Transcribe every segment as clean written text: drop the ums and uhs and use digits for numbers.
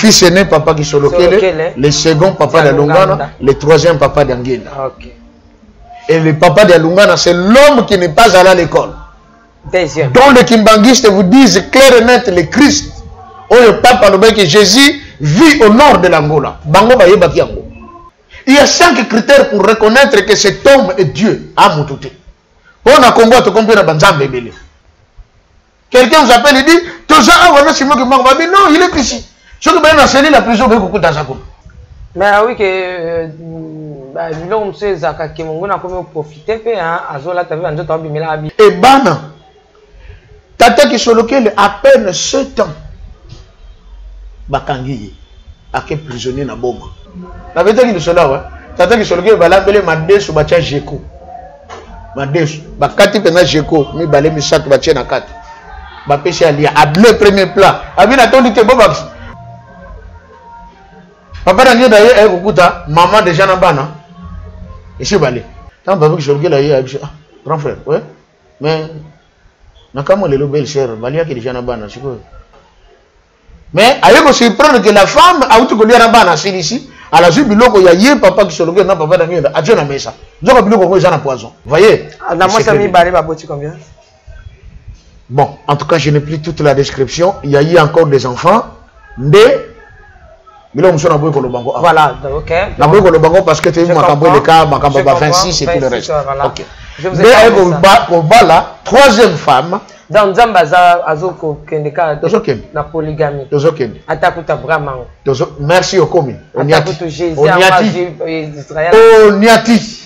fils aîné, papa Kisolokele, le second, papa d'Alungana, le troisième, papa d'Angela. Okay. Et le papa d'Alungana, c'est l'homme qui n'est pas allé à l'école. Deuxième. Dont les kimbanguistes vous disent clair et net, le Christ, où le papa nous dit que Jésus vit au nord de l'Angola. Bango ba yeba kiango. Il y a 5 critères pour reconnaître que cet homme est Dieu. Amoutoute. On a combat to comprendre banzambe belé. Quelqu'un vous appelle et dit, Toza voilà c'est moi qui m'en va. Non, il est ici. Ce que ben enseigné la prison avec beaucoup d'azako. Mais oui que l'homme sait zaka que mon gars comme profiter pe hein azola ta vie en d'autres bimela abi. Et bana tata qui sur lequel à peine 7 ans bakangi a que prisonnier na boma. La vérité qui cela ouais. Tata qui sur lequel va l'appeler madesu bacha jeko. Madesu bakati pena jeko mi balé mi sac bacha na kati. Ba pêcher ali a le premier plat. Abi na tondi te bobax. Papa Daniel d'ailleurs est kukuta maman déjà na bana. Ici balé. Tant papa qui sur lequel là grand frère ouais. Mais nakamo le belle sœur balia qui déjà na bana c'est quoi. Mais ayo ko surprendre que la femme a outu ko lia na bana c'est ici. À la suite biloko ya yé papa qui sur lequel na papa Daniel a Dieu na mesa. Zoko biloko ko na poison. Voyez. Na moi ça mi balé ba boti combien? Bon, en tout cas, je n'ai plus toute la description. Il y a eu encore des enfants. Mais là, on a besoin de bango. Voilà, ok. On a besoin de bango parce que tu as vu le cas, ma 26 et tout le reste. Voilà. Ok. Je vous ai mais là, troisième femme. Dans Zambaza, Azoko, Kendeka, la polygamie. Atakuta vraiment. Merci au commis. Atakuta Jésus, Israël. Oniati.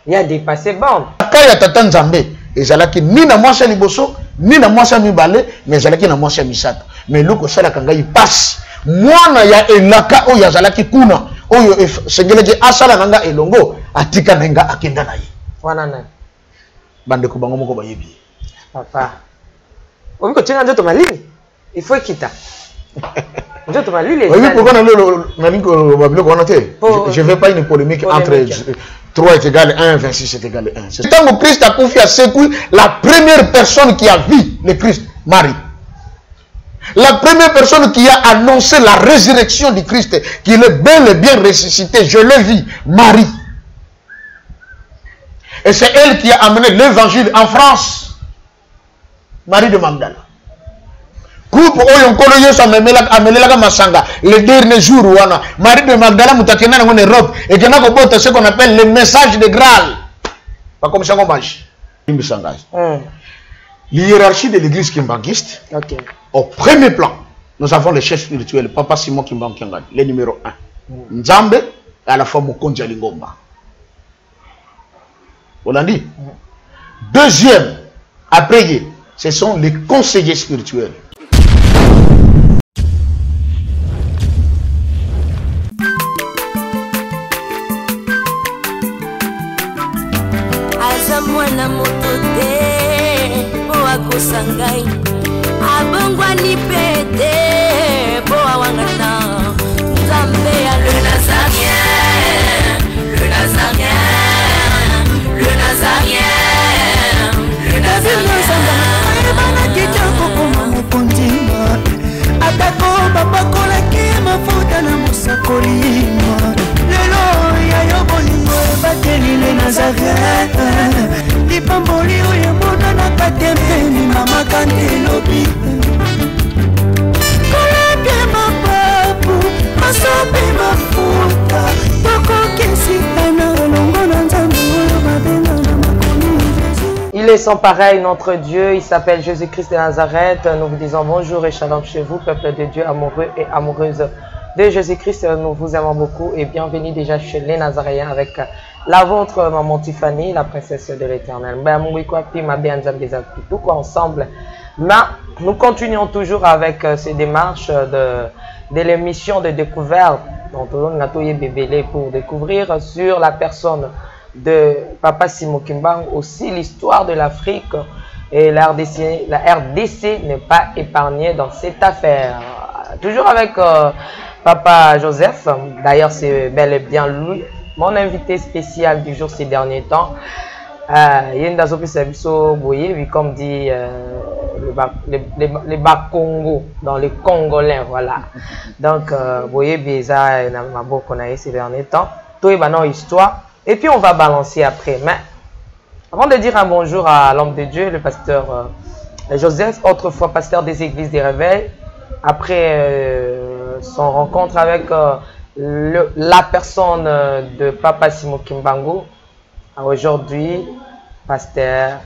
Il y a dépassé bon. Kaya Tatan Zambé. Ezalaki ni na mwasa liboso ni na mwasa mibale mais ezalaki na mwasa misato mais loko sala kanga ipasi mwana ya elaka oyo azalaki kuna oyo sengeleki asala nanga elongo atika nenga akenda na ye wana na bande ko bango moko bayebi papa obi ko tshanga nzoto malili il faut quitter nzoto malili oui pourquoi na lingo babiloko wana te je vais pas une polémique entre 3 est égal à 1, 26 est égal à 1. C'est quand le Christ a confié à Sekoui, la première personne qui a vu le Christ, Marie. La première personne qui a annoncé la résurrection du Christ, qu'il est bel et bien ressuscité, je l'ai vu, Marie. Et c'est elle qui a amené l'évangile en France. Marie de Magdala. Groupe Oyonkolo Yesu amelelaka masanga le dernier jour wana Marie de Magdala mutakena en Europe et qui n'a pas ce qu'on appelle le message de Graal. Pas comme ça qu'on mange. L'hiérarchie de l'église kimbanguiste. Okay. Au premier plan, nous avons le chef spirituel Papa Simon Kimbanguiste, le numéro 1. Nzambe et à la fois Mokonzi Lingomba. On l'a dit. Deuxième, après, ce sont les conseillers spirituels. Mwana moto te po akosangai abongwani pete po awangata Nzambe ya le Nazarien, le Nazarien, le Nazarien, le Nazarien. Bana kitoko koma mokondima atako babakola ki mafuta na musakolima lelo ya yobolingo bateli le Nazarien. Pamboli oyo mona na katempeni mama kantelobi koleke mapapu masope mafuta tokokesika na elongo na Nzambe oyo babenga na makomi Jésus. Il est sans pareil notre Dieu, il s'appelle Jésus-Christ de Nazareth. Nous vous disons bonjour et shalom chez vous, peuple de Dieu amoureux et amoureuses de Jésus-Christ. Nous vous aimons beaucoup et bienvenue déjà chez les Nazaréens avec la vôtre, maman Tiffany, la princesse de l'Éternel. Tout ensemble. Mais nous continuons toujours avec ces démarches de l'émission de découverte dont on a bébélé pour découvrir sur la personne de Papa Simon Kimbang, aussi l'histoire de l'Afrique et la RDC n'est pas épargnée dans cette affaire. Toujours avec Papa Joseph, d'ailleurs c'est bel et bien lui. Mon invité spécial du jour ces derniers temps. Yenda Zopisa Biso Boye, comme dit les Bas-Congo, dans les Congolais, voilà. Donc, Boye Beza, Namabo Konaï ces derniers temps. Tout est maintenant histoire. Et puis, on va balancer après. Mais, avant de dire un bonjour à l'homme de Dieu, le pasteur Joseph, autrefois pasteur des églises des réveils, après son rencontre avec la personne de Papa Simon Kimbangu, aujourd'hui pasteur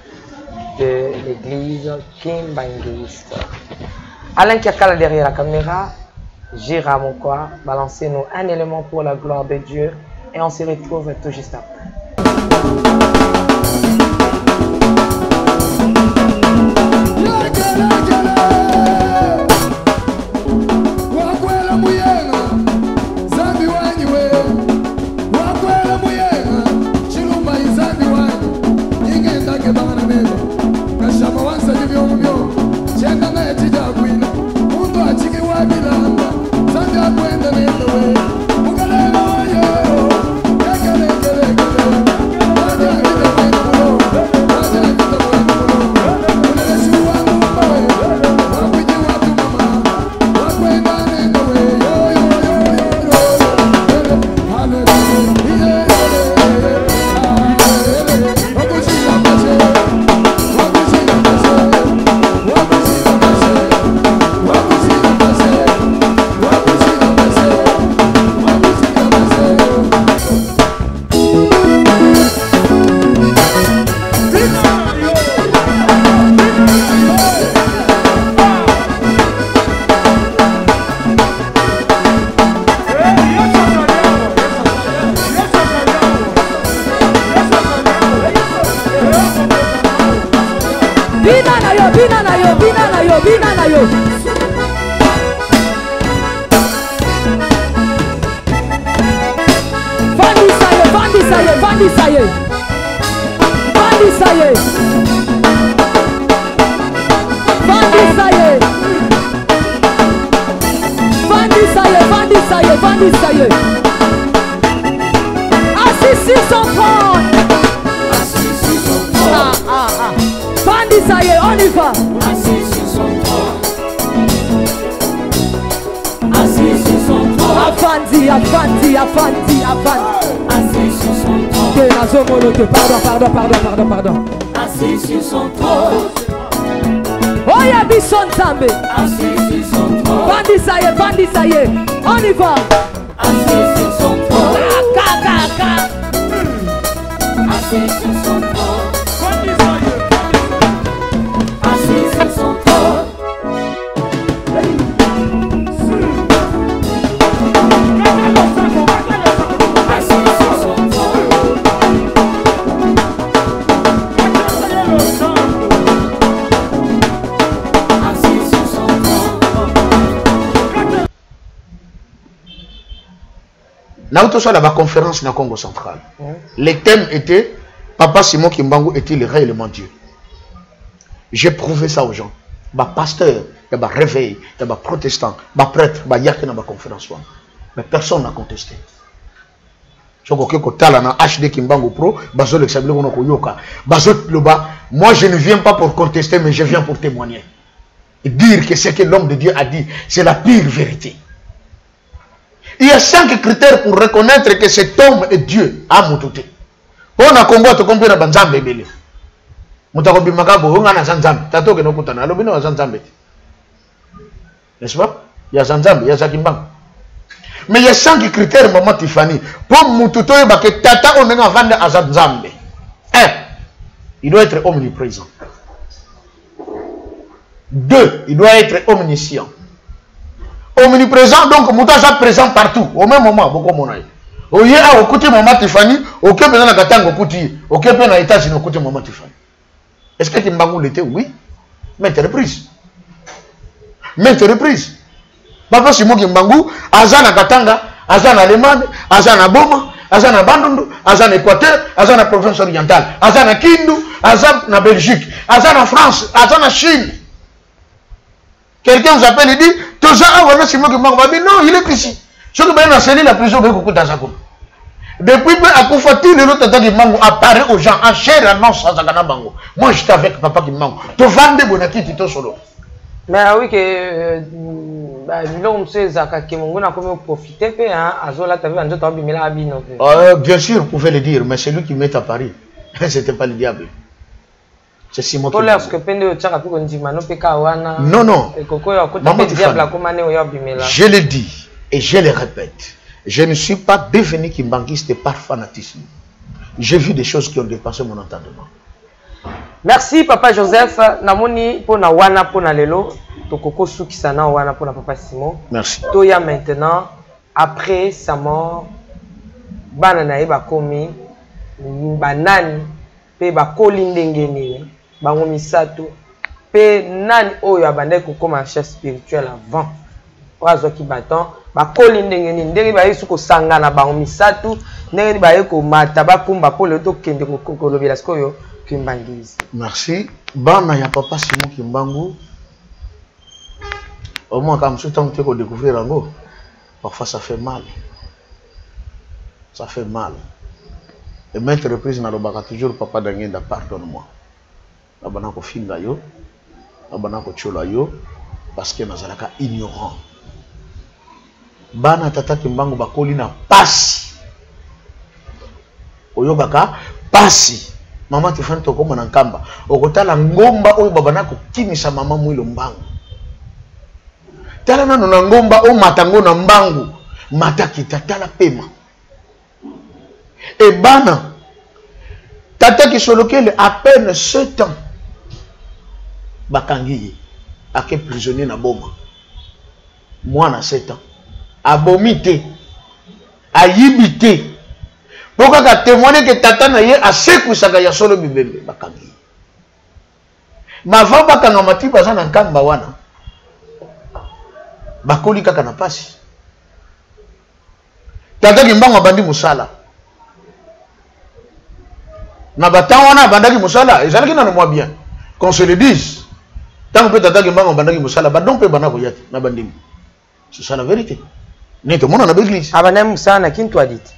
de l'église Kimbanguiste. Alain Kiakala derrière la caméra, Gira Mokwa, balancez-nous un élément pour la gloire de Dieu et on se retrouve tout juste après. Pardon. Assis sur son trône. Oh, y'a Bisson Zambé. Assis sur son trône. Bandi ça y est, on y va. Assis sur son trône. Assis sur son trône. Assis sur son trône. Naoto la conférence na Congo central. Les thèmes étaient Papa Simon Kimbangu est-il réellement Dieu? J'ai prouvé ça aux gens. Bah pasteur, il y a réveil, il y a protestant, bah prêtre, bah yaki na conférence. Mais personne n'a contesté. HD Kimbangu Pro, moi je ne viens pas pour contester, mais je viens pour témoigner. Et dire que ce que l'homme de Dieu a dit, c'est la pure vérité. Il y a 5 critères pour reconnaître que cet homme est Dieu. Amutute. On a combat to compter na banzambe bele. Mutakobi makabo on a zanzambe. Tato ke no kutana alobino wa zanzambe. N'est-ce pas? Il y a zanzambe, il y a Zakimbang. Mais il y a 5 critères maman Tiffany pour mututo ba que tata on nga vendre à zanzambe. 1. Il doit être omniprésent. 2. Il doit être omniscient. Omniprésent, donc Moutaja présent partout, au même moment, beaucoup mon aïe. Au lieu à écouter maman Tiffany, au Québec, dans la Katanga, au Québec, dans les États-Unis, au côté maman Tiffany. Est-ce que Kimbangu l'était? Oui. Maintes reprises. Maintes reprises. Papa Simon Kimbangu, Azana Katanga, Azana Allemagne, Azana Boma, Azana Bandundu, Azana Équateur, Azana province orientale, Azana Kindu, Azana Belgique, Azana France, Azana Chine. Quelqu'un vous appelle et dit, non, il est ici. Je vais enseigner la prison de Koukou Tazakoum. Depuis que Akoufati, le tata Kimbangu apparaît aux gens en chair et en os à Zakana Bango. Moi, j'étais avec papa Kimbangu. Tu vends des bonaki, tu te solo. Mais oui, que l'homme sait que mon a comme profité, Azola, tu as vu un autre bimela abino. Bien sûr, vous pouvez le dire, mais c'est lui qui met à Paris. C'était pas le diable. C'est Simon. Pour lorsque Pende Tchaka pu dit Mano Pekawana. Non, non. Maman je le dis et je le répète. Je ne suis pas devenu kimbanguiste par fanatisme. J'ai vu des choses qui ont dépassé mon entendement. Merci Papa Joseph. Namoni pour na wana pour na lelo. Tokoko soukisana wana pour na Papa Simon. Merci. Toya maintenant après sa mort, banana ba komi banani pe ba kolindengeni bango misato pe nani oyo abandai kokoma chef spirituel avant. Oazo ki baton ba kolindengeni ndenge ba yesu ko sangana bango misato ndenge ba yeko mata ba kumba pole to kende ko kolobela skoyo kimbangizi. Merci. Bana ya Papa Simon Kimbangu. Au moins quand je tente de découvrir un mot, parfois ça fait mal. Ça fait mal. Et maintes reprises na lobaka toujours Papa Dangenda pardonne-moi. Abana ko finga yo, abana ko chola yo parce que nazalaka ignorant. Bana tata Kimbangu bakoli na pasi. Oyobaka pasi. Mama tifani to koma na nkamba. Okotala ngomba oyo babana ko kimisa mama mwilo mbangu. Tala nano na ngomba o matango na mbangu. Mataki tatala pema. Et bana tata ki solokele à peine 7 ans. Bakangi ake prisonnier na boma. Moi na 7 ans. Abomité. Ayibité. Pourquoi ka témoigner que tata na ye a seku saka ya solo bibembe bakangi. Ma va bakanga mati baza na nkamba wana. Bakoli kaka na pasi. Tata Kimbangu bandi musala. Na batan wana bandaki musala, ezalaki na moi bien. Qu'on se le dise. Tant que tata Kimbangu bandaki musala, ba donc pe bana ko yati na bandimi. C'est ça la vérité. N'est tout le monde en l'église. Abana musala na kintu aditi.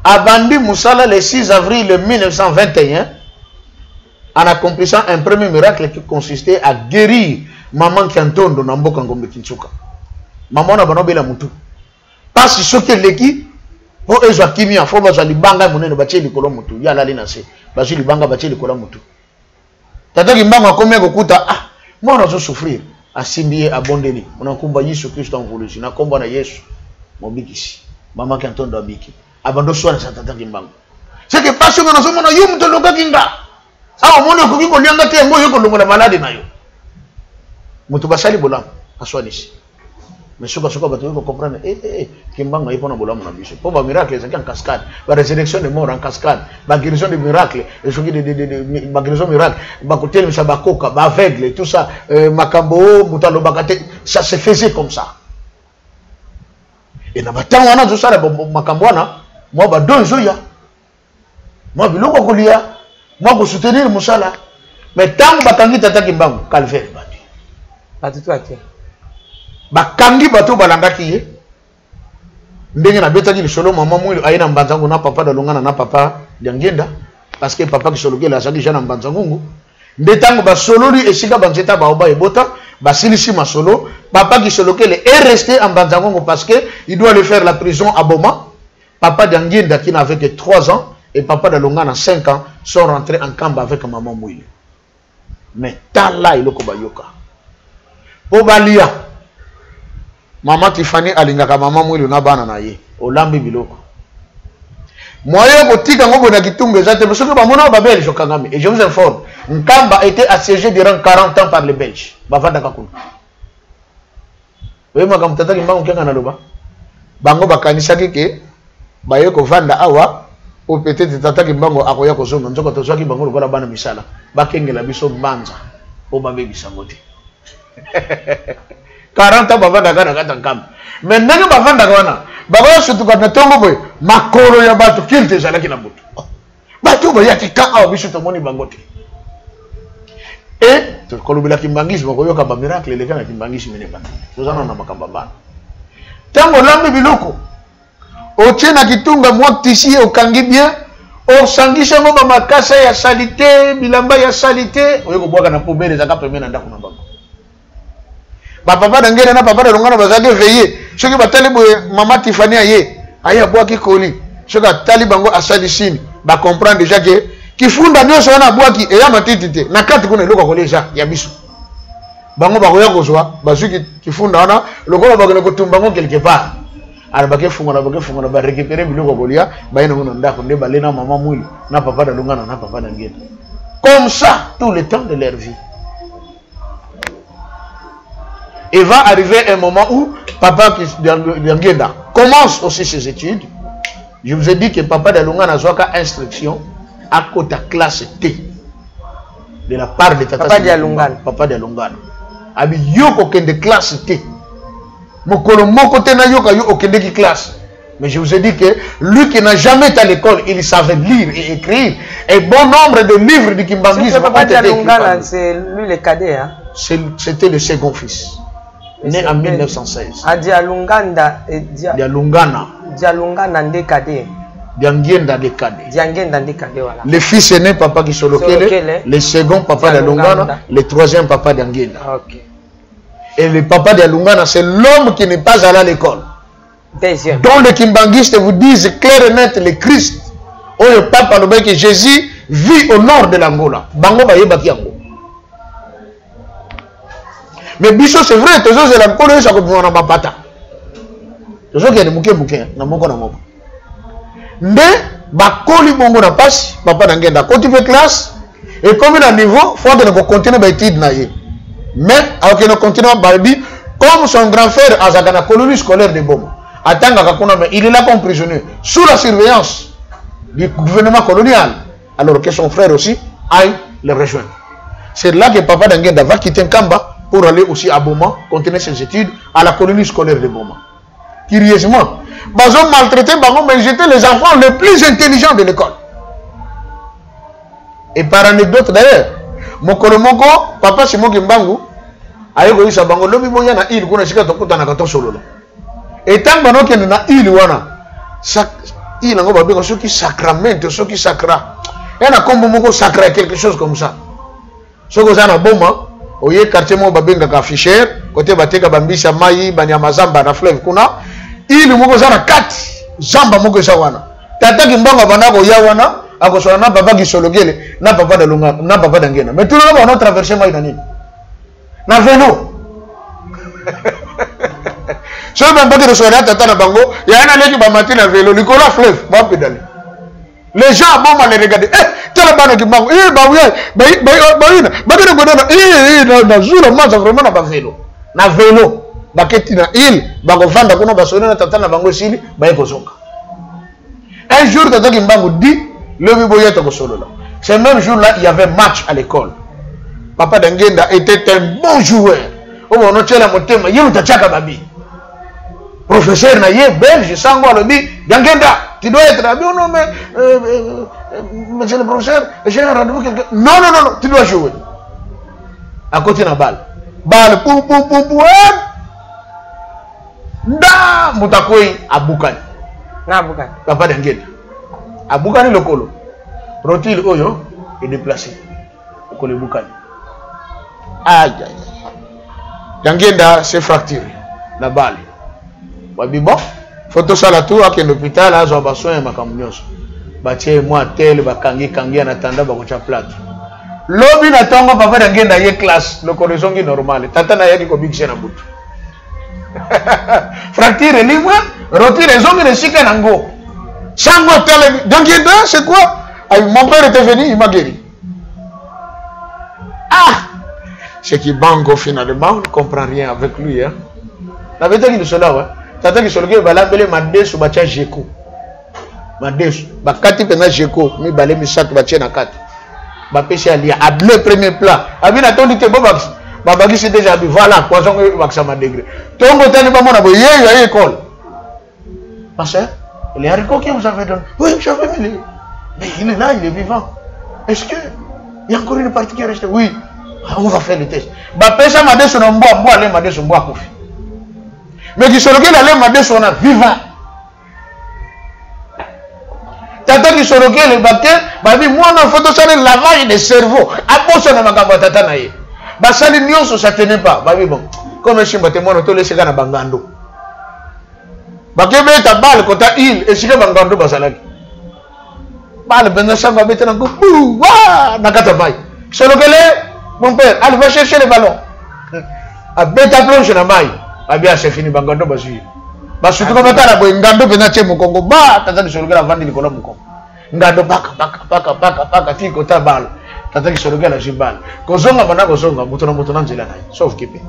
Abandi musala le 6 avril 1921 en accomplissant un premier miracle qui consistait à guérir maman Kiantondo na mboka Ngombe Kinsuka. Maman na banobela mutu. Parce que leki po ezwa kimia fo bazali banga munene batie likolo mutu ya lali na se. Bazili banga batie likolo mutu. Tata Kimbangu akomia kokuta moi nazo souffrir asimbiye abondeli. Unakumba Yesu Kristo mvuluzi na komba na Yesu mobikisi. Maman Kiantondo abiki. Abando soana sa tata Kimbangu. C'est que parce que nazo mona yo mutu loka kinga. Awa mona ko kiko lianga te ngo yo ko longola malade na yo. Mutu basali bolam aswanisi. Mais ce que vous devez comprendre, Kimbangu est pour nous bolam na biso. Pour ba miracle c'est en cascade, ba résurrection de mort en cascade, ba guérison de miracle, et ce qui de ba guérison miracle, ba kotel sa ba koka, ba aveugle, tout ça, makambo mutalo bakate, ça se faisait comme ça. Et na batang wana zo sala makambo wana, moi ba donzo ya. Moi biloko kolia, moi ko soutenir musala. Mais tant bakangi tata Kimbangu, calvaire bati. Bati tout ati. Bakangi bato balandaki ye ndenge na betaki lisolo mama mwilo aina mbanzangu na papa dalongana na papa Dangenda parce que papa kisolokela azaki jana mbanzangu ndetango basololi esika banzeta baoba ebota basilisi masolo papa kisolokela est resté en mbanzangu parce que il doit aller faire la prison à Boma. Papa Dangenda qui n'avait que 3 ans et papa dalongana 5 ans sont rentrés en Kamba avec maman mwilo. Mais tala iloko bayoka Obalia Maman Tiffany alingaka maman mwilo na bana na ye olambi biloko moyo kotika ngobo na kitunga zate parce que ba mona ba belge kangami et je vous informe Nkamba était assiégé durant 40 ans par les Belges bavanda kakuna we makam tata Kimbangu kenga na loba bango bakanisa keke baye ko vanda awa ou peut-être tata Kimbangu akoya ko zonga nzoko to zwaki bango lokola bana misala bakengela biso banza o ba bebisa ngote 40 ans bavanda kana kata Nkamba mais ndenge bavanda kana bakoya surtout kana tongo boy makolo ya bato kilte zalaki na butu bato boya tika awa biso to moni bangote et to kolobela kimbangisme ko yoka ba miracle le kana kimbangisme ne bana tozana na makamba bana tango lambi biloko otie na kitunga mwa tisi okangi bien, osangisa ngo ba makasa ya salite, bilamba ya salite, oyo ko bwaka na poubelle ezaka pembeni na ndako na bango. Ba papa d'angena na papa d'alongana bazaki veiller. Soki batali boye mama Tiffany aye, aya bwaki koli. Soki atali bango asalisini, ba comprendre déjà que kifunda nyonso wana bwaki eya matiti te. Na kati kuna eloko koleja ya biso. Bango bakoya kozwa, bazuki kifunda wana, lokola bakene kotumba ngo quelque part. Ala bakefunga na ba récupérer biloko kolia, ba yena ngona ndako nde balena mama mwili na papa d'alongana na papa d'angena. Comme ça tout le temps de leur vie. Et va arriver un moment où papa d'Angenda commence aussi ses études. Je vous ai dit que papa d'Alunga n'a pas instruction à côté de classe T. De la part de Tata Papa d'Alunga. Abi yoko kende classe T. Mokolo moko te na yoka yo okende ki classe. Mais je vous ai dit que lui qui n'a jamais été à l'école, il savait lire et écrire. Et bon nombre de livres de Kimbangis. Papa d'Alunga, c'est lui le cadet. Hein? C'était le second fils. Né en 1916. A Dialunganda et Dialungana. Dialungana ndekade. Diangenda dekade. Diangenda ndekade voilà. Le fils aîné papa qui Solokele, le second papa d'Alungana, le troisième papa d'Angenda. OK. Et le papa d'Alungana, c'est l'homme qui n'est pas allé à l'école. Deuxième. Dont les Kimbanguistes vous disent clair et net le Christ. Oh le papa le que Jésus vit au nord de l'Angola. Bango ba yebaki yango. Mais biso c'est vrai, toujours c'est la colère ça comme on a mapata. Toujours qu'il y a des mouké na moko na moko. Mais ba koli bongo na passe, papa d'angenda continue classe et comme il a niveau, faut que nous continuer ba étude na yé. Mais alors que nous continuons balbi comme son grand frère a na colonie scolaire de Boma. Atanga kakuna mais il est là comme prisonnier sous la surveillance du gouvernement colonial. Alors que son frère aussi aille le rejoindre. C'est là que papa d'angenda va quitter Nkamba pour aller aussi à Boma, continuer ses études à la colonie scolaire de Boma. Curieusement, ils ont maltraité, mais ils étaient les enfants les plus intelligents de l'école. Et par anecdote d'ailleurs, mon kolomoko, papa Simon Kimbangu, a eu sa bango, lobi boya na il kuna shika tokuta na kato solo. Et tant que nous na il wana, il ngo babé ce qui sacramente, ce qui sacra. Et na kombo moko sacra quelque chose comme ça. Ce que ça na Boma. Oye quartier mo babenga ka Fisher côté bateka bambisa mai banyama zamba na fleuve kuna ili moko zana kati zamba moko za wana tata kimbanga bandako ya wana akosona na papa Gisologele na papa d'Alunga na papa d'Angena mais tout le monde a traversé mai na nini na vélo so même pas que soya tata na bango ya na leki ba matina vélo likola fleuve ba pédaler les gens bon mal les regarder tala bana kibango ba oui na zula maza vraiment na ba vélo ba ketina il ba ko vanda kuna ba sona na tata na bango sili ba ko zonga un jour tata kimbango dit le biboya to ko solo là ce même jour là il y avait match à l'école papa d'Angenda était un bon joueur au moment tela motema yemu tachaka babi professeur na ye belge sango alobi d'Angenda tu dois être bien non mais monsieur le professeur j'ai un rendez-vous quelque non tu dois jouer à côté de la balle pou nda mutakoi abukani na abukani papa d'Angenda abukani lokolo rotil oyo est déplacé ko le bukani aïe d'Angenda s'est fracturé la balle wabi bon photo sala tout à l'hôpital à zo basoin makamnyoso batie moi tel bakangi en attendant bakocha plate lobi na tongo papa d'Angenda ye classe le correspondant normal tata na yaki ko bigse na butu fracture livre rotire zongi de sika nango sango tel d'Angenda c'est quoi mon père était venu il m'a guéri c'est qui bango finalement on ne comprend rien avec lui hein la vérité qui cela ouais tata qui soloke balambele madesu bacha jeko madesu bakati pena jeko mi balé mi sac bacha na kati ba pesi ali a bleu premier plat abina tondi te bobax babaki c'est déjà bi voilà poisson baksa ma degré tongo tani ba mona boye ya école parce que les haricots que vous avez donné oui j'avais mis mais il est là il est vivant est-ce que il y a encore une partie qui est restée oui on va faire le test ba pesa madesu na mboa le madesu mboa kofi mais qui se regarde les madés sont vivants. tata qui sont le baquet, babi moi na photo ça le lavage de cerveau. Après ça na makamba tata na ye. Ba sali nyonso ça tenait pas. Babi bon. Comme je suis moi to laisser na bangando. Baké beta balle kota il et sika bangando basalaki. Balle benga sanga beta na go. Wa nakata bay. Solo kele mon père, allez va chercher le ballon. A beta plonge na mai. Abia c'est fini bangando basu. Basu to bata la bo ngando pena che mo Kongo ba tata ki solo kele vandi likolo mo Kongo. Ngando paka ti kota balle. Tata ki solo kele jimbal. Kozonga bana kozonga muto na nzela na. Sauf kipe.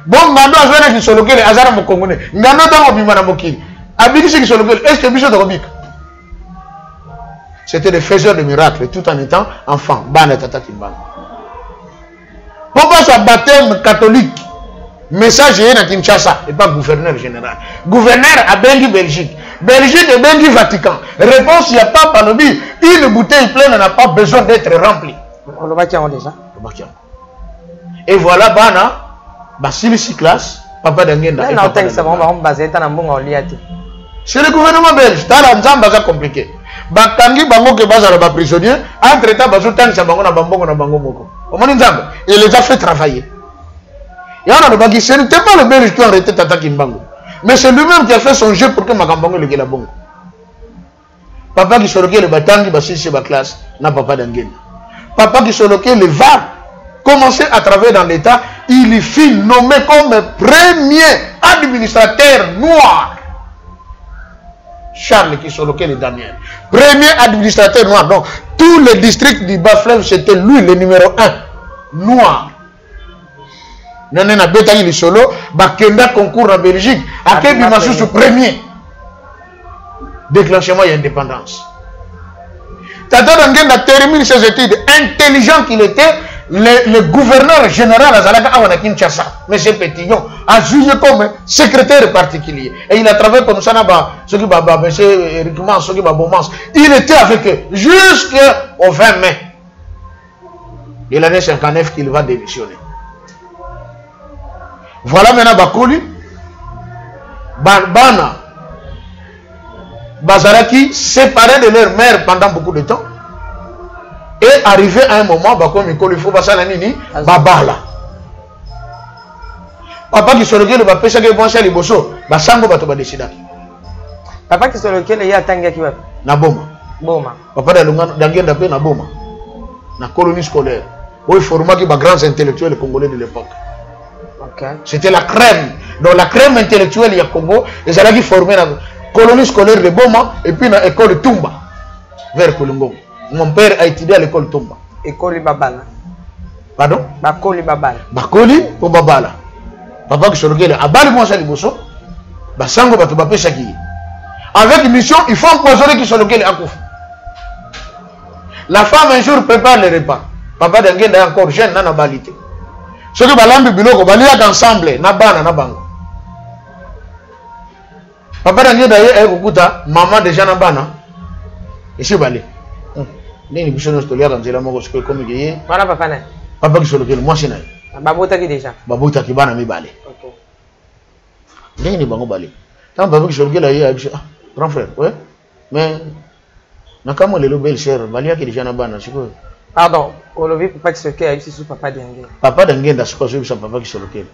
Bon ngando azwana ki solo kele azara mo Kongo ne. Ngando tango bima na mokili. Abiki ki solo kele est-ce que biso to bika? C'était des faiseurs de miracles tout en étant enfant. Bana tata ki bana. Pourquoi ce baptême catholique? Message est dans Kinshasa et pas gouverneur général. Gouverneur à Bengi Belgique. Belgique et Bengi Vatican. Réponse, il n'y a pas par le but. Une bouteille pleine n'a pas besoin d'être remplie. On le bâtit déjà. Et voilà, Bana, Basili Siklas, Papa Dangenda. C'est le gouvernement belge. C'est compliqué. Bakangi bango ke bazala ba prisonnier, entre temps bazo tangisa bango na bango moko. Omoni nzambe, il les a fait travailler. Et on a le bagi, ce n'était pas le belge qui a arrêté Tata Kimbango. Mais c'est lui-même qui a fait son jeu pour que Makambango le gela bongo. Papa qui se le batangi basisi ba classe na papa d'Angena. Papa qui se le va commencer à travailler dans l'état, il fut nommé comme premier administrateur noir. Charles qui sont lequel est Daniel. Premier administrateur noir. Donc, tous les districts du Bas-Fleuve, c'était lui le numéro 1. Noir. Nanena Beta il est solo. Bakenda concours en Belgique. Akebi Masusu premier. Déclenchement et indépendance. Tata Dangenda termine ses études. Intelligent qu'il était, le gouverneur général Azalaka Awana Kinshasa, M. Petillon, a jugé comme secrétaire particulier. Et il a travaillé comme ça, M. Eric Mans, il était avec eux jusqu'au 20 mai de l'année 59 qu'il va démissionner. Voilà maintenant Bakoli, Bana, Bazaraki, séparés de leur mère pendant beaucoup de temps. Et arrivé à un moment, comme il faut passer la nini, babala. Papa qui se regarde, va pêcher que bon chez les bosso, va sango va te décider. Papa qui se regarde, il y a tanga qui va. Na boma. Boma. Papa d'Angenda na boma. Na colonie scolaire. Où il forma qui va grands intellectuels congolais de l'époque. Okay. C'était la crème. Donc la crème intellectuelle il y a Congo, et c'est là qui formait la colonie scolaire de Boma et puis la école de Tumba vers Kolongo. Mon père a étudié à l'école Tomba. École Babala. Pardon? Bakoli Babala. Bakoli ou Babala. Papa qui se regarde, à Bali, moi, c'est le bosso. Basango, Bato Bapé Chaki. Avec une mission, il faut empoisonner qui se regarde à Kouf. La femme, un jour, prépare les repas. Papa d'Angenda est encore jeune, n'a pas balité. Ce que Balambi Biloko, Balia ensemble, n'a pas na bango. Papa d'Angenda est Okuta, maman déjà n'a pas na. Ici, Bali. Nini biso no stolia kanzela moko sikoy comme geye. Voilà papa na. Papa qui solo kele moi c'est naï. Babota ki déjà. Babota ki bana mi balé. OK. Nini bango balé. Tant papa qui solo kele ayi grand frère, ouais. Mais nakamo lelo belle sœur, balia ki déjà na bana sikoy. Pardon, olobi papa qui solo kele ayi sous papa d'Angenda. Papa d'Angenda sikoy sur papa qui solo kele.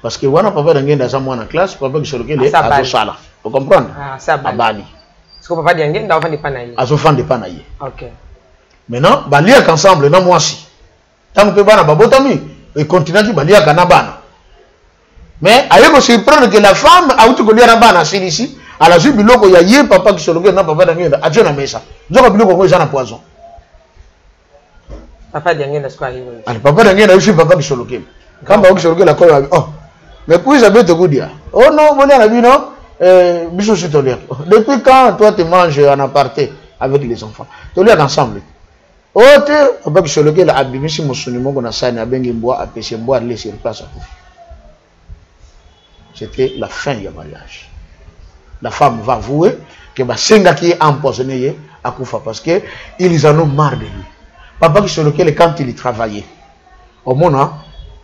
Parce que wana papa d'Angenda sa moi en classe, papa qui solo kele a zo sala. Vous comprenez? Ah, ça bali. Abani. Parce que papa d'Angenda va pas naï. Azo fan de panaï. OK. Maintenant, baliak ensemble, non moi si. Tant que bana babotami, et continue qui baliak na bana. Mais ailleurs que surprendre que la femme a eu que lire bana ici, à la suite biloko ya yé papa qui se regarde na papa d'Angenda, a na mesa. Nzoka biloko ko na poison. Papa d'Angenda ce quoi arrive. Alors papa d'Angenda aussi papa qui se regarde. Quand papa qui se regarde la quoi oh. Mais puis ça peut te dire. Oh non, mon ami non, biso c'est tolère. Depuis quand toi tu manges en aparté avec les enfants? Tolère ensemble. Oh, papa qui se le gars a bimisi musuni mongo na sani abengi mboa apesi mboa aller sur place. C'était la fin du mariage. La femme va avouer que basenga qui est empoisonné à Koufa parce que ils en ont marre de lui. Papa qui se le gars quand il travaillait. Au moment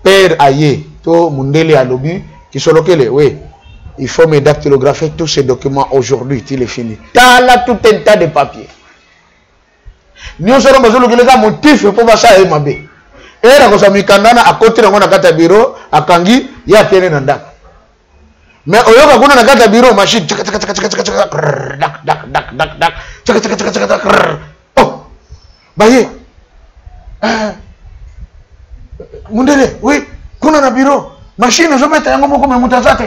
père aye to mundele à l'obus qui se le gars oui. Il faut me dactylographier tous ces documents aujourd'hui, il est fini. T'as là tout un tas de papiers. Nous sommes besoin de motif pour passer à MAB. Et là, nous sommes à côté de mon bureau, à Kangi, il y a un nanda. Mais au lieu de bureau, machine. Oh, Baye. Mundele, oui, kuna na bureau. Machine, je mets un mot comme Moutazate.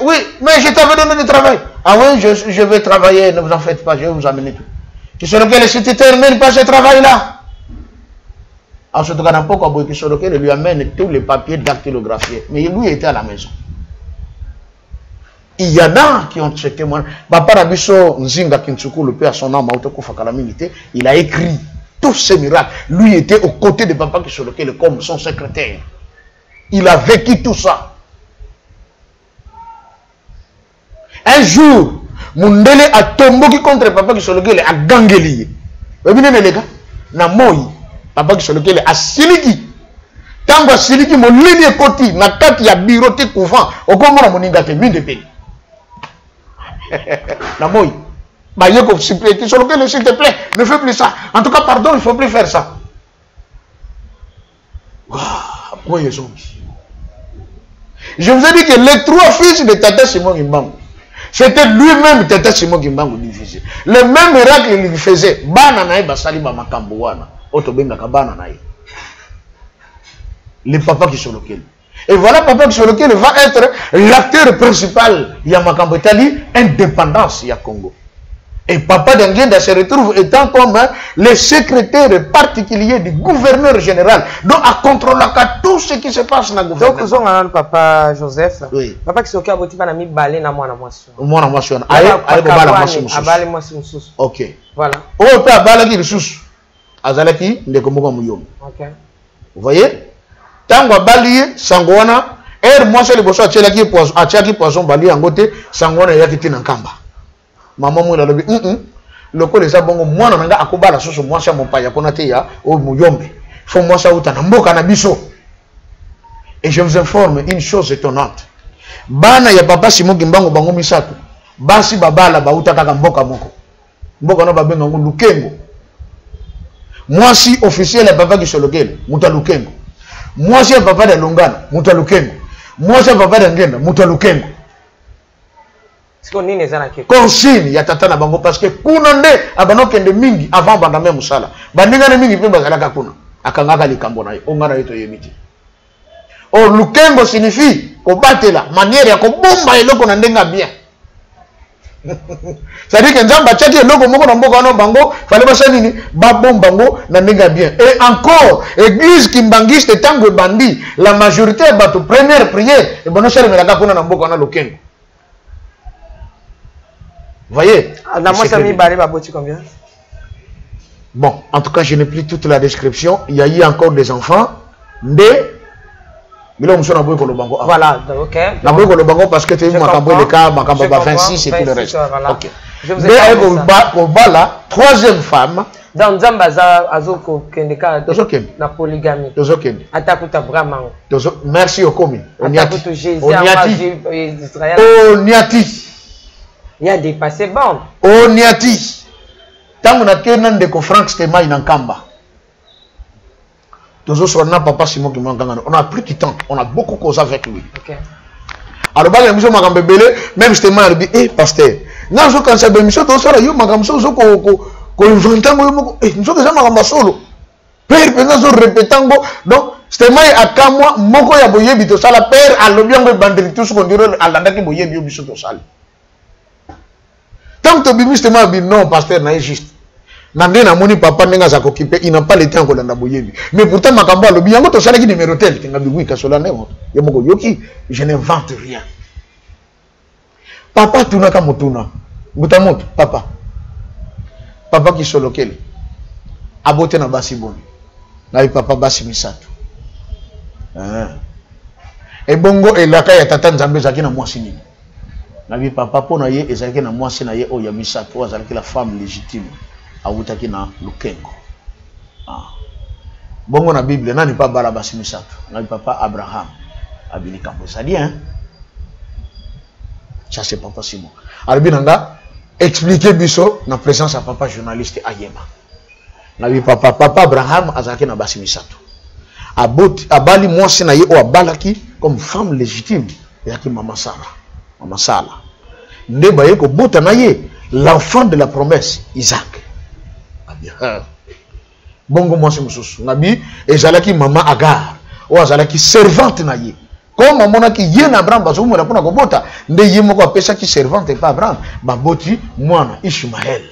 Oui, mais je t'avais donné du travail. Ah oui, je vais travailler, ne vous en faites pas, je vais vous amener tout. Qui sur lequel si tu termines pas ce travail-là. En ce cas, n'importe qui sur lequel il lui amène tous les papiers dactylographiés. Mais lui était à la maison. Il y en a qui ont ce témoignage. Papa Rabiso Nzinga Kintsuku, le père, son âme, il a écrit tous ces miracles. Lui était aux côtés de papa qui sur lequel comme son secrétaire. Il a vécu tout ça. Un jour, Mundele a tombé contre papa qui sur lequel a gangeli. Vous voyez les gars? Na moi, papa qui sur lequel a siliki. Tant que siliki mon ligne côté, na kati ya biroté couvent, au comment mon ingate mine de pays. Na moi, bah yoko suppléti sur lequel s'il te plaît, ne fais plus ça. En tout cas, pardon, il ne faut plus faire ça. Waouh, ils sont. Je vous ai dit que les trois fils de Tata Simon Gimbangu, c'était lui-même Tata Simon Gimbangu diffusé. Le même miracle il faisait. Bana nae basali ba makambo wana. Otobenga kabana nae. Le papa qui sur lequel. Et voilà papa qui sur lequel va être l'acteur principal. Il y a makambo Italie, indépendance il y a Congo. Et papa d'Angenda se retrouve étant comme le secrétaire particulier du gouverneur général. Donc à contrôler tout ce qui se passe dans le gouvernement. Donc vous avez papa Joseph. Oui. Papa qui s'occupe de la mi balé na moi na moisson. Moi na moisson. Aïe moisson. Ok. Voilà. Oh papa balaki sous. Azalaki ndeko moko muyom. Ok. Vous voyez? Tango balié sangwana moi c'est le bosso atiaki poison atiaki poison bali angote sangwana yaki tina nkamba. Maman mou la lobi le ko les abongo mwana nanga akobala soso mwasi ya mopaya kona te ya o muyombe fo mwasi uta na mboka na biso. Et je vous informe une chose étonnante. Bana ya papa Simon Gimbangu bango misato basi babala bauta kaka mboka moko mboka no babenga ngo Lukengo. Mwasi officiel ya papa Kisolokele muta Lukengo. Mwasi ya papa de Longana muta Lukengo. Mwasi ya papa de Ngenda muta Lukengo. Consigne ya tata na bango parce que kuna nde abanoke nde mingi avant banda même musala bandinga ne mingi pemba zalaka kuna akangaka likambo na ye ongana yeto yemiti. Or Lukengo signifie kobatela manière ya kobomba eloko na ndenga bien. C'est-à-dire que nzamba tchaki eloko moko na mboka no bango fallait basa nini ba bomba ngo na ndenga bien. Et encore église kimbangiste tango bandi la majorité ba to première prière et bono cher melaka kuna na mboka na Lukengo. Voyez? Bon, en tout cas, je n'ai plus toute la description. Il y a eu encore des enfants. Voilà, ok. Parce que tu as eu le cas, 26 et tout le reste. Ok. Voilà, troisième femme. Dans Zambaza, Azoko, Kendeka, la polygamie. Merci au commis. Il y a dépassé bon. Oh niati. Tant on a kenan de Frank Stema inankamba. Papa Simon qui on a pris du temps, on a beaucoup causé avec lui. Ok. Alors bah l'émission makambe belé, même Stema a dit eh pasteur. N'a zo quand ça émission to sala yo makambe so ko inventa ngo eh nous sommes makambe solo. Père pendant zo répétango donc Stema akamwa moko ya boyebi to sala père a lobiango bandeli tout ce qu'on dirait à l'andaki boyebi obiso to sala. Tant que tu as dit non, pasteur, n'est juste. Nandé na moni papa nenga za kokipe, il n'a pas le temps ko landa boyebi. Mais pourtant makamba lobi yango to sala ki numéro tel, tenga bigui kasola nemo. Yemoko yoki, je n'invente rien. Papa tunaka mutuna. Mutamoto, papa. Papa qui solokele. Abote na basi boni. Na papa basi misato. Et bongo elaka ya tata nzambe zaki na mwasi nini. Nabi papa pona ye ezalaki na mwasi na ye oya misato azalaki la femme légitime awutaki na Lukengo. Bongo na Bible nani pa bala basi misato. Nabi papa Abraham Abilikambo, ça dit, hein? Ça, c'est Papa Simon. Alors, Binanga, expliquez Bisso, na présence à papa journaliste Ayema. Na papa Abraham, Azaki na Basi Misato. Abali, moi, c'est na ye o abalaki comme femme légitime. Yaki Maman Sarah. Maman Sala. Nde baye ko bota na ye, l'enfant de la promesse, Isaac. Bongo moi, c'est Moussous. Nabi, et Zalaki Maman Agar. Ou Azalaki servante na ye. Comme maman qui y a Abraham, parce que moi, on a bota. Nde ye moko apesa ki servante et pas Abraham. Baboti, moi, Ishmael.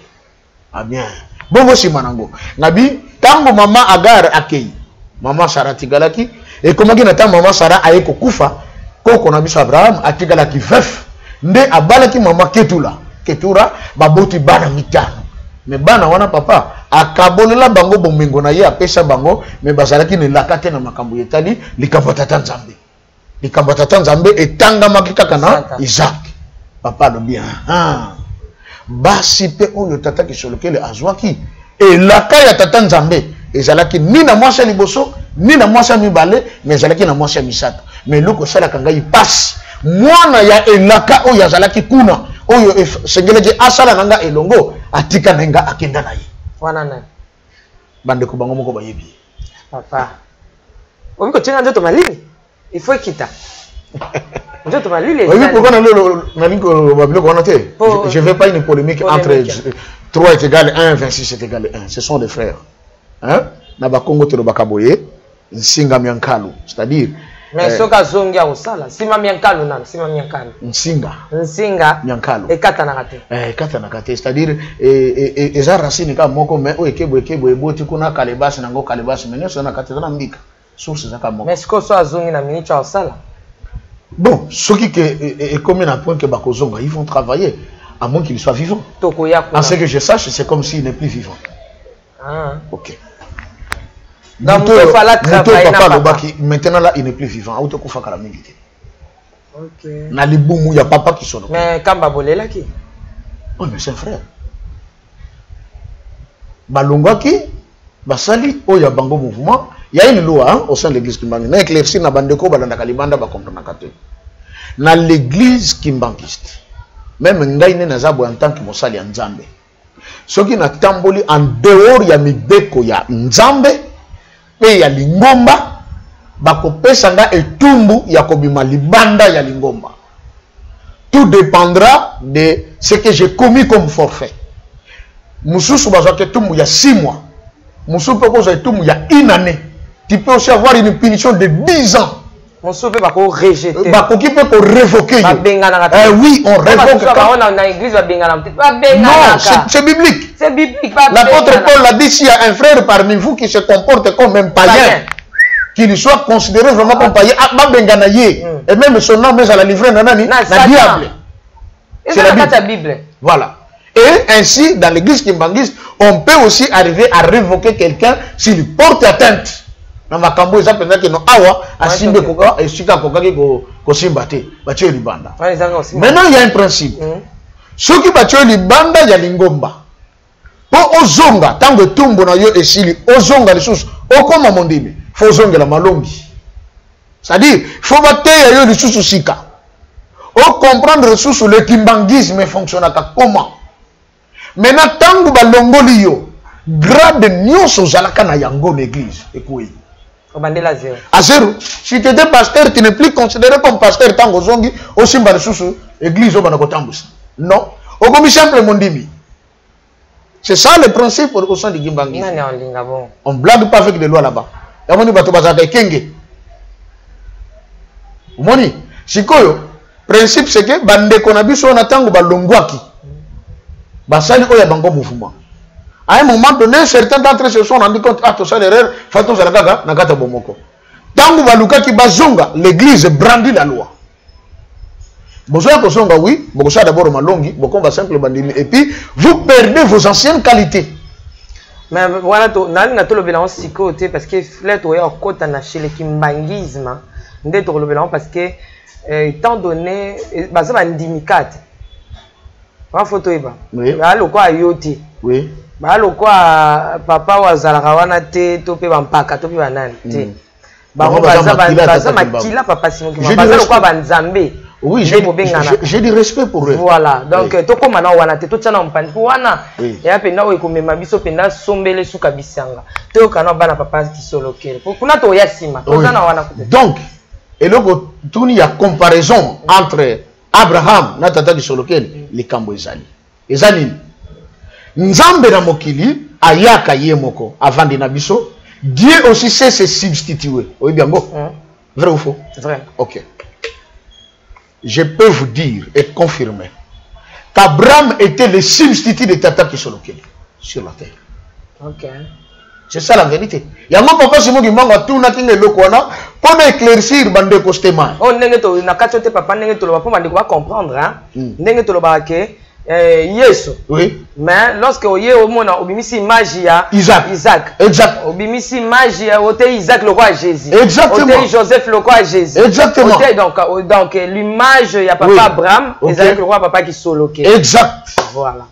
Ah bien. Bongo si manango. Nabi, tango maman Agar akei. Maman Sarah tigalaki. Et comment qui n'attend maman Sarah aye ko kufa. Koko nabi Abraham atigalaki veuf. Nde abalaki maman Ketula. Ketura, baboti bana mitano. Mais bana wana papa. Akabolela bango bomengo na ye apesa bango. Mais bazalaki ne lakate na makambo yetali. Likapatata nzambe. Likapatata nzambe etanga makikaka na Isaac. Papa lo bien. Basi pe oyo tata ki solokele azwaki. Et laka ya tata nzambe. Ezalaki ni na mwasa liboso. Ni na mwasa mibale. Mais ezalaki na mwasa misato. Mais loko sala kanga yi passe. Mwana ya elaka oyo azalaki kuna. Oyo sengeleje asala nanga elongo. Atika nenga akenda na ye. Wana na. Bande ko bango moko bayebi. Papa. Obi ko tshena nzoto malili. Il faut quitter. Nzoto malili. Oui, pourquoi je ne veux pas une polémique entre 3 est égal à 1, 26 est égal à 1. Ce sont des frères. Hein? Naba Congo te bakaboye, Nsinga Miankalu. C'est-à-dire. Mais ce cas zongia au sala, Sima Miankalu nan, Sima Miankalu. Nsinga Miankalu. Et Katanakate. Katanakate. C'est-à-dire, et ça racine comme moko, mais o ekebo eboti kuna kalebasi nango kalebasi, mais nous on a katana mbika. Source za kamoko. Mais ce que soit zongi na minicha au sala. Bon, ceux qui est comme un point que Bakozonga, ils vont travailler, à moins qu'il soit vivant. En ce que je sache, c'est comme s'il n'est plus vivant. Ah. Ok. Donc, maintenant, là, il n'est plus vivant. Ok. Il y a papa qui sonne. Mais Kamba Bolela qui? Oui, mais c'est un frère. Balunga qui? Basali, oh, il y a Bango Mouvement. Il y a une loi hein, au sein de l'église Kimbangi. Na éclairci na bandeko balanda kalibanda ba comprendre kate. Na l'église kimbangiste. Même ngaine na zabo en tant que mosali ya Nzambe. Soki na tamboli en dehors ya mibeko ya Nzambe pe ya lingomba bakopesa nga etumbu ya kobima libanda ya lingomba. Tout dépendra de ce que j'ai commis comme forfait. Mususu bazwa etumbu ya 6 mois. Mususu pe ko za etumbu ya 1 année. Tu peux aussi avoir une punition de 10 ans. On se peut pas rejeter. Qui peut révoquer. Oui, on révoque. Non, c'est biblique. C'est biblique. L'apôtre Paul l'a dit, s'il y a un frère parmi vous qui se comporte comme un païen, qu'il soit considéré vraiment comme païen, et même son nom, mais à la livrer, na diable. C'est la Bible. Voilà. Et ainsi, dans l'église kimbangiste, on peut aussi arriver à révoquer quelqu'un s'il porte atteinte. Maintenant, il y a un principe. Ceux qui battent les bandes, il y a l'ingomba. Pour ozonga, tant que tout le monde est ici, ozonga les choses, au comme à mon début, il faut zonga la malongi. C'est-à-dire, il faut battre les choses aussi. Au comprendre les choses, le kimbangisme fonctionne comment. Maintenant, tant que balongolio, grade nyonso zalaka na yango l'église. Écoutez. À zéro. Si tu étais pasteur, tu n'es plus considéré comme pasteur tant que zongi, aussi bas sous l'église au Banakotambus. Non. Au comme simple mondimi. C'est ça le principe au sein du Gimbangi. On ne blague pas avec des lois là-bas. Yamoni bato bazaka kenge. Moni, sikoyo, principe c'est que bande konabiso on attend balongwaki. Basali oya bango mouvement. À un moment donné, certains d'entre eux se sont rendus compte, ah, tout ça, l'erreur, fatou zalagaga, nakata bomoko. Tangu baluka ki bazonga, l'église brandit la loi. Besoin que zonga, oui, bokosa d'abord malongi, bokomba simple bandimi, et puis, vous perdez vos anciennes qualités. Mais voilà, nali na tolo bilan sikote, parce que là, tu es au côté na chez le kimbangisme, ndé tolo bilan, parce que, étant donné, bazo ba ndimikate. Wa photo eba. Oui. Ba lo kwa yoti. Oui. Bah, quoi, papa ou azalaka wana te, tope bampaka, tope banani te. makila papa Simon qui m'a quoi banzambe. Oui, j'ai du respect pour eux. Voilà, donc toko mana wana te to tchana mpani wana ya penda o ekomema biso penda sombele suka bisanga. To kana bana papa kisolokele. Kuna to ya sima. To zana wana. Donc, et loko tuni ya comparaison entre Abraham na tata kisolokele likambo ezali. Ezali Nzambe na mokili ayaka ye moko avant na biso. Dieu aussi sait se substituer. Oui bien bon. Vrai ou faux? Vrai. OK. Je peux vous dire et confirmer qu'Abraham était le substitut de Tata Kisolokele sur la terre. Ok. C'est ça la vérité. Il y a mon papa Simon qui m'a tout na kinga lokwana pour éclaircir bande costema. Oh ndenge to na kachote papa ndenge to lo ba bande ko comprendre hein. Ndenge to lo ba ke Yesu. Oui. Mais lorsque oye au mona obimisi image ya Isaac. Exact. Obimisi image ya ote Isaac le roi Jésus. Exactement. Ote Joseph le roi Jésus. Exactement. Ote donc l'image ya papa Abraham, Isaac le roi papa qui soloké. Exact. Voilà.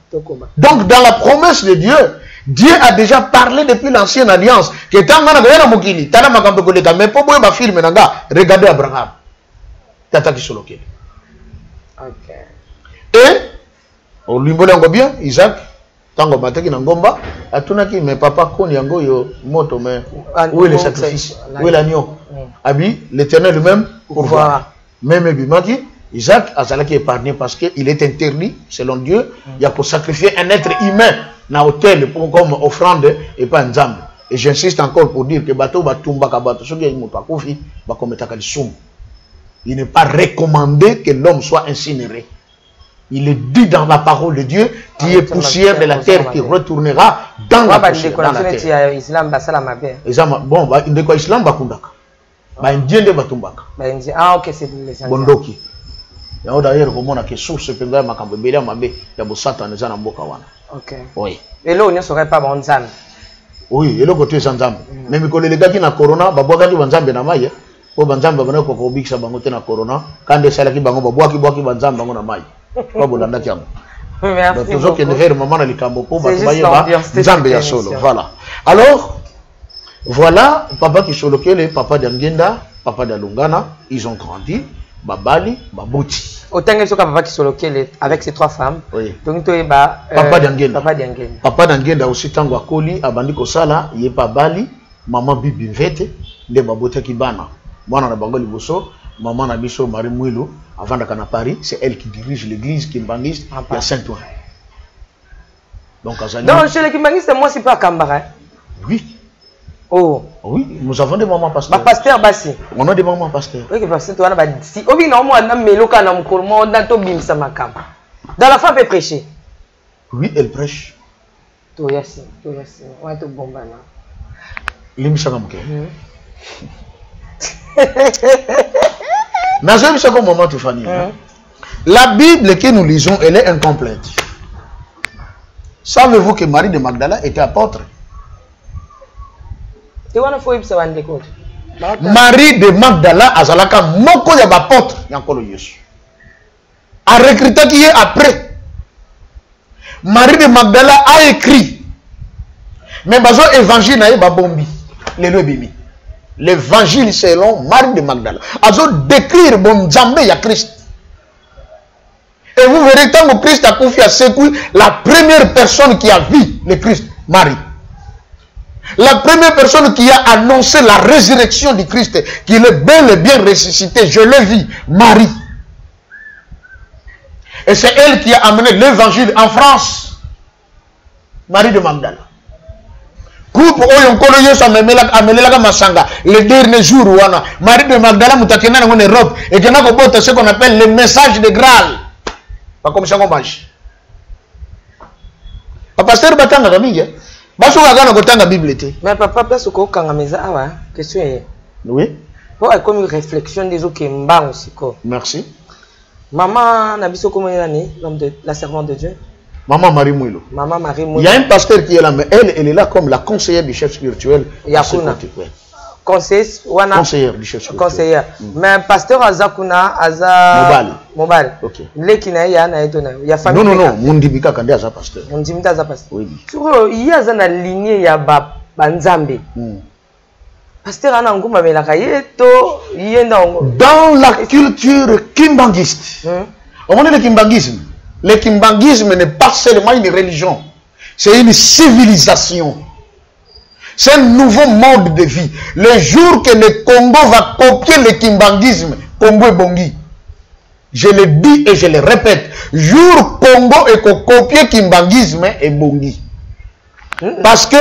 Donc dans la promesse de Dieu, Dieu a déjà parlé depuis l'ancienne alliance que tant ngana na mokili, tala makambo koleka mais po boye ba film nanga, regardez Abraham. Tata qui soloké. OK. Et Olimbola ngo bien Isaac tango bataki na ngomba atunaki mais papa koni yango yo moto mais où est le sacrifice où est l'agneau abi l'Éternel lui-même pour voir même bimaki Isaac azalaki épargné parce que il est interdit selon Dieu il y a pour sacrifier un être humain na hôtel comme offrande et pas nzambe et j'insiste encore pour dire que bato batumba ka bato soki moto akofi ba kometaka lisumu il n'est pas recommandé que l'homme soit incinéré. Il est dit dans la parole de Dieu, qui est poussière de la terre qui retournera dans la poussière, dans la terre. Bon, de quoi Islam bakundaka. Ba indien de batumbaka. Ah ok, c'est les Bondoki. Ya d'ailleurs comme on a que source penga makambo bela mabe ya bosata neza na mboka wana. OK. Oui. Et là on ne serait pas bon nzambe. Oui, et là côté nzambe. Même ko lelegaki na corona babwaka nzambe na maye. Po banzambe bana ko bikisa bango te na corona, kande sala ki bango babwaki banzambe bango na maye. Merci. Voilà. Alors, voilà, papa qui Kisolokele, papa d'Angenda, papa d'Alungana, ils ont grandi, Babali, Babouti. Autant que papa Kisolokele avec ses trois femmes. Oui. Donc tu es papa d'Angenda. Papa d'Angenda aussi tango akoli abandi kosala, ye Babali, maman Bibi Mvete, de Babota Kibana. Moi na bango liboso. Maman Nabiso Marie Mouilou, avant d'aller à Paris, c'est elle qui dirige l'église kimbangiste à Saint-Ouen. Donc, chez les kimbangistes, moi, c'est pas Kambara. Oui. Oh. Oui, nous avons des mamans pasteurs. Pasteur Bassi. On a des mamans pasteurs. Oui, parce que tu as dit, si on vient au Meloka, on a Tobim Samakam. Dans la femme peut prêcher. Oui, elle prêche. Toi, Yassi. On va te bomber là. L'imchagamke. La Bible que nous lisons, elle est incomplète. Savez-vous que Marie de Magdala était apôtre? Marie de Magdala azalaka moko ya apôtre yankolo Yesu. A recruté qui est après. Marie de Magdala a écrit. Mais bazo évangile na ba bombi. Le bimi. L'évangile selon Marie de Magdala. Azo décrire bon Nzambe ya Christ. Et vous verrez tant que Christ a confié à Sekoui, la première personne qui a vu le Christ, Marie. La première personne qui a annoncé la résurrection du Christ, qu'il est bel et bien ressuscité, je l'ai vu, Marie. Et c'est elle qui a amené l'évangile en France. Marie de Magdala. Groupe Oyonkolo Yesu amelelaka masanga le dernier jour wana Marie de Magdala mutakena en Europe et kena ko bota ce qu'on appelle le message de Graal. Pas comme ça qu'on mange. Papa pasteur batanga kamingi. Baso kana ko tanga Bible te. Mais papa place ko kanga meza awa question est. Oui. Pour comme une réflexion des autres mba aussi ko. Merci. Maman na biso comment nani l'homme de la servante de Dieu. Maman Marie Mouilo. Maman Marie Mouilo. Il y a un pasteur qui est là, mais elle est là comme la conseillère du chef spirituel. Yakuna. Conseillère du chef spirituel. Conseillère. Mais pasteur Azakuna, Aza. Mobile. Ok. Lekina ya na etona. Ya famille. Non. Mundibika kande Aza pasteur. Mundibika Aza pasteur. Oui. Sur il y a une lignée ya ba Nzambe. Pasteur Ananguma Melakayeto, dans la culture kimbanguiste, on connaît le kimbanguisme. Le kimbanguisme n'est pas seulement une religion, c'est une civilisation. C'est un nouveau mode de vie. Le jour que le Congo va copier le kimbanguisme, Congo est bongi. Je le dis et je le répète. Jour Congo est copier kimbanguisme et bongi. Parce que,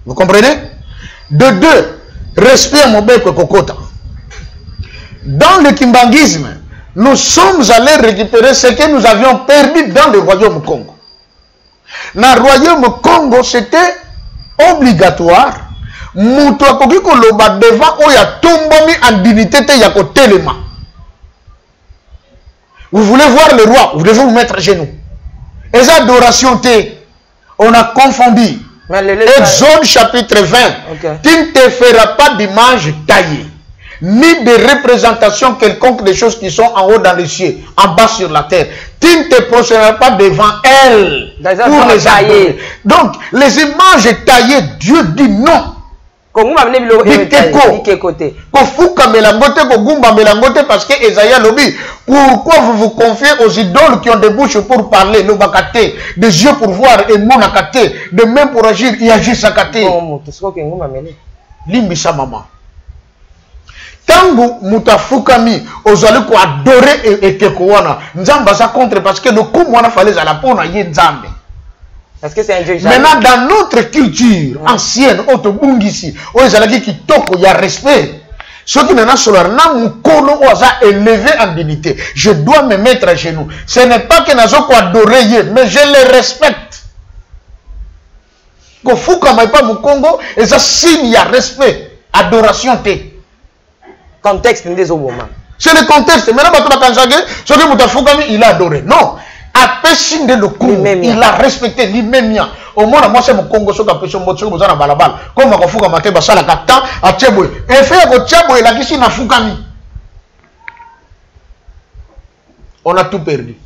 vous comprenez? De deux, respect à mon bec kokota. Dans le kimbanguisme, nous sommes allés récupérer ce que nous avions perdu dans le royaume Congo. Dans le royaume Congo, c'était obligatoire. Moutou akoki koloba devant oya tombomi en dignité te yako telema. Vous voulez voir le roi, vous devez vous mettre à genoux. Et ça, adoration, on a confondu. Exode chapitre 20. Okay. Tu ne te feras pas d'image taillée, ni de représentation quelconque des choses qui sont en haut dans les cieux, en bas sur la terre. Tu ne te prosterneras pas devant elles pour les adorer. Donc, les images taillées, Dieu dit non. Parce que Esaïa lobby, pourquoi vous vous confiez aux idoles qui ont des bouches pour parler, le bakate, des yeux pour voir et mon akate, de mains pour agir, il agit sakate. Limbisa maman. Tangu mutafukami ozali ko adorer et kekowana, nzamba sa contre parce que le coup mwana fallait à la pona ye nzambe. Parce que c'est un Dieu. Maintenant, dans notre culture ancienne, il y a respect. Ceux qui n'ont pas élevé en dignité. Je dois me mettre à genoux. Ce n'est pas que nous avons adoré, mais je les respecte. Quand vous n'avez pas mon Congo, et ça signe, il y a respect. Adoration. Contexte des moments. C'est le contexte. Maintenant, il a adoré. Non. Il a respecté lui-même. Au moins, moi, c'est mon Congo, ce que je suis balabal. Comme on fait maté basala kata, à Tchèboy. Et fait que Tchèboy, la question n'a Foukami. On a tout perdu.